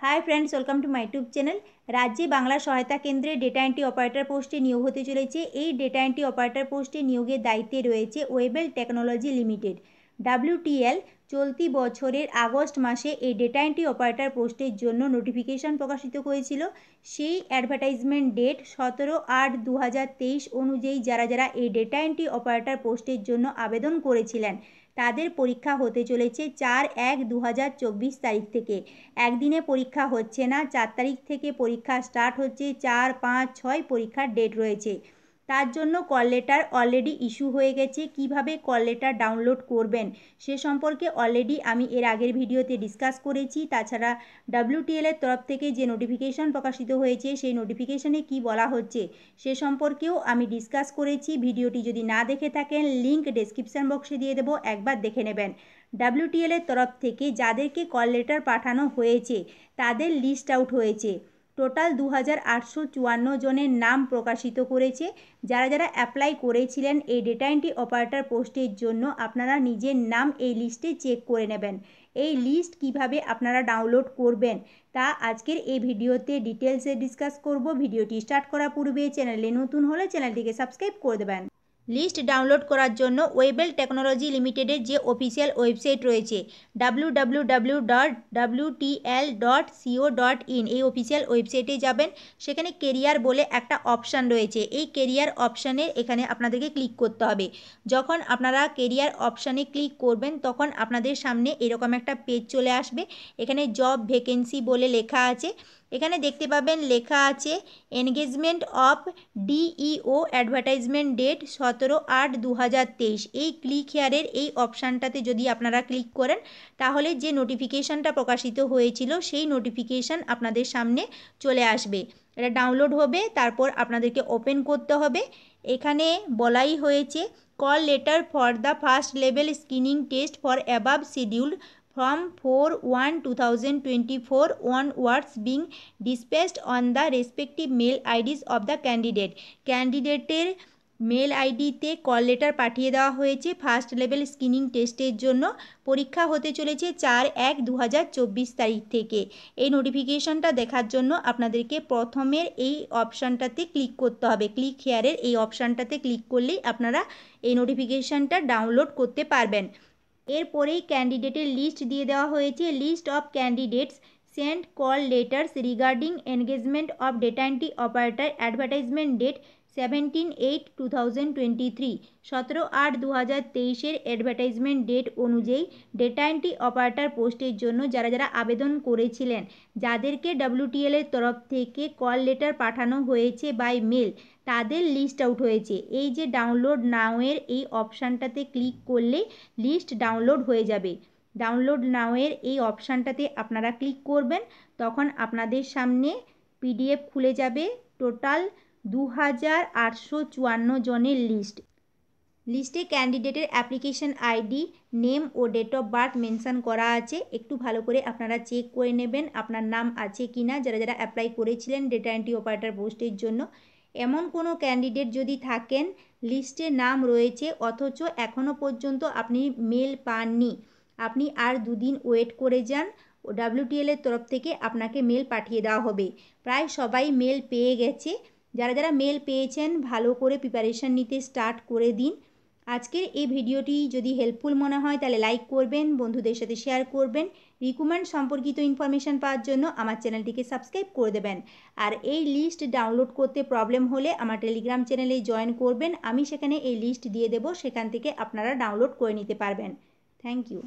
High friends welcome to my YouTube channel. राज्य बांगला सहायता केंद्रे data entry ऑपारेटर पोस्टे नियोग होते चले। डेटा एंट्री ऑपारेटर पोस्टे नियोगेर दायित्वे रयेछे वेबल टेक्नोलॉजी लिमिटेड WTL। चलती बछरेर आगस्ट मासे এই डेटा एंट्री ऑपारेटर पोस्टेर जन्य नोटिफिकेशन प्रकाशित हयेछिलो। सेई एडभार्टाइजमेंट डेट 17/8/2023 अनुयायी যারা যারা এই डेटा एंट्री ऑपारेटर पोस्टेर जन्य आवेदन करेছিলেন তাদের পরীক্ষা হতে চলেছে 4/1/2024 তারিখ থেকে। একদিনে পরীক্ষা হচ্ছে না, 4 তারিখ থেকে পরীক্ষা স্টার্ট হচ্ছে। 4, 5, 6 পরীক্ষার ডেট রয়েছে। তার জন্য কল লেটার অলরেডি ইস্যু হয়ে গেছে। কিভাবে কল লেটার ডাউনলোড করবেন সে সম্পর্কে অলরেডি আমি এর আগের ভিডিওতে ডিসকাস করেছি। তাছাড়া WTL এর তরফ থেকে যে নোটিফিকেশন প্রকাশিত হয়েছে সেই নোটিফিকেশনে কি বলা হচ্ছে সে সম্পর্কেও আমি ডিসকাস করেছি। ভিডিওটি যদি না দেখে থাকেন লিংক ডেসক্রিপশন বক্সে দিয়ে দেবো, একবার দেখে নেবেন। WTL এর তরফ থেকে যাদেরকে কল লেটার পাঠানো হয়েছে তাদের লিস্ট আউট হয়েছে। টোটাল 2854 জনের নাম প্রকাশিত করেছে। যারা যারা অ্যাপ্লাই করেছিলেন এই ডেটা এন্ট্রি অপারেটর পোস্টের জন্য আপনারা নিজের নাম এই লিস্টে চেক করে নেবেন। এই লিস্ট কিভাবে আপনারা ডাউনলোড করবেন তা আজকের এই ভিডিওতে ডিটেলসে ডিসকাস করব। ভিডিওটি স্টার্ট করার পূর্বে চ্যানেলে নতুন হলে চ্যানেলটিকে সাবস্ক্রাইব করে দেবেন। লিস্ট ডাউনলোড করার জন্য ওয়েবেল টেকনোলজি লিমিটেডের যে অফিসিয়াল ওয়েবসাইট রয়েছে www.wtl.co.in এই অফিসিয়াল ওয়েবসাইটে যাবেন। সেখানে কেরিয়ার বলে একটা অপশান রয়েছে। এই কেরিয়ার অপশানে এখানে আপনাদেরকে ক্লিক করতে হবে। যখন আপনারা কেরিয়ার অপশানে ক্লিক করবেন তখন আপনাদের সামনে এরকম একটা পেজ চলে আসবে। এখানে জব ভ্যাকেন্সি বলে লেখা আছে। এখানে দেখতে পাবেন লেখা আছে engagement of DEO advertisement date 17/8/2023। এই ক্লিক হেয়ারের এই অপশানটাতে যদি আপনারা ক্লিক করেন তাহলে যে নোটিফিকেশানটা প্রকাশিত হয়েছিল সেই নোটিফিকেশান আপনাদের সামনে চলে আসবে। এটা ডাউনলোড হবে, তারপর আপনাদেরকে ওপেন করতে হবে। এখানে বলাই হয়েছে call letter for the first level screening test for above scheduled from 4/1/2024 onwards being dispatched on the respective mail IDs of the candidate। ক্যান্ডিডেটের মেল আইডিতে কল লেটার পাঠিয়ে দেওয়া হয়েছে ফার্স্ট লেভেল স্ক্রিনিং টেস্টের জন্য। পরীক্ষা হতে চলেছে 4/1/2024 তারিখ থেকে। এই নোটিফিকেশনটা দেখার জন্য আপনাদেরকে প্রথমের এই অপশানটাতে ক্লিক করতে হবে। ক্লিক হেয়ারের এই অপশানটাতে ক্লিক করলেই আপনারা এই নোটিফিকেশনটা ডাউনলোড করতে পারবেন। এরপরেই ক্যান্ডিডেটের লিস্ট দিয়ে দেওয়া হয়েছে। List of candidates sent call letters regarding engagement of data entry operator advertisement date 17/8/2023 17/8/2023 advertisement date অনুযায়ী ডেটা এন্ট্রি অপারেটর পোস্টের জন্য যারা যারা আবেদন করেছিলেন যাদেরকে WTL এর তরফ থেকে কল লেটার পাঠানো হয়েছে বাই মেল তাদের লিস্ট আউট হয়েছে। এই যে ডাউনলোড নাওয়ের এই অপশানটাতে ক্লিক করলে লিস্ট ডাউনলোড হয়ে যাবে। ডাউনলোড নাওয়ের এই অপশানটাতে আপনারা ক্লিক করবেন, তখন আপনাদের সামনে PDF খুলে যাবে। টোটাল 2854 জনের লিস্ট। লিস্টে ক্যান্ডিডেটের অ্যাপ্লিকেশন আইডি, নেম ও ডেট অফ বার্থ মেনশন করা আছে। একটু ভালো করে আপনারা চেক করে নেবেন আপনার নাম আছে কি না যারা যারা অ্যাপ্লাই করেছিলেন ডেটা এন্ট্রি অপারেটর পোস্টের জন্য। এমন কোনো ক্যান্ডিডেট যদি থাকেন লিস্টে নাম রয়েছে অথচ এখনও পর্যন্ত আপনি মেল পাননি, আপনি আর 2 দিন ওয়েট করে যান। WTL এর তরফ থেকে আপনাকে মেল পাঠিয়ে দেওয়া হবে। প্রায় সবাই মেল পেয়ে গেছে। যারা যারা মেল পেয়েছেন ভালো করে প্রিপারেশান নিতে স্টার্ট করে দিন। আজকের এই ভিডিওটি যদি হেল্পফুল মনে হয় তাহলে লাইক করবেন, বন্ধুদের সাথে শেয়ার করবেন। রিক্রুটমেন্ট সম্পর্কিত ইনফরমেশান পাওয়ার জন্য আমার চ্যানেলটিকে সাবস্ক্রাইব করে দেবেন। আর এই লিস্ট ডাউনলোড করতে প্রবলেম হলে আমার টেলিগ্রাম চ্যানেলে জয়েন করবেন। আমি সেখানে এই লিস্ট দিয়ে দেবো, সেখান থেকে আপনারা ডাউনলোড করে নিতে পারবেন। Thank you.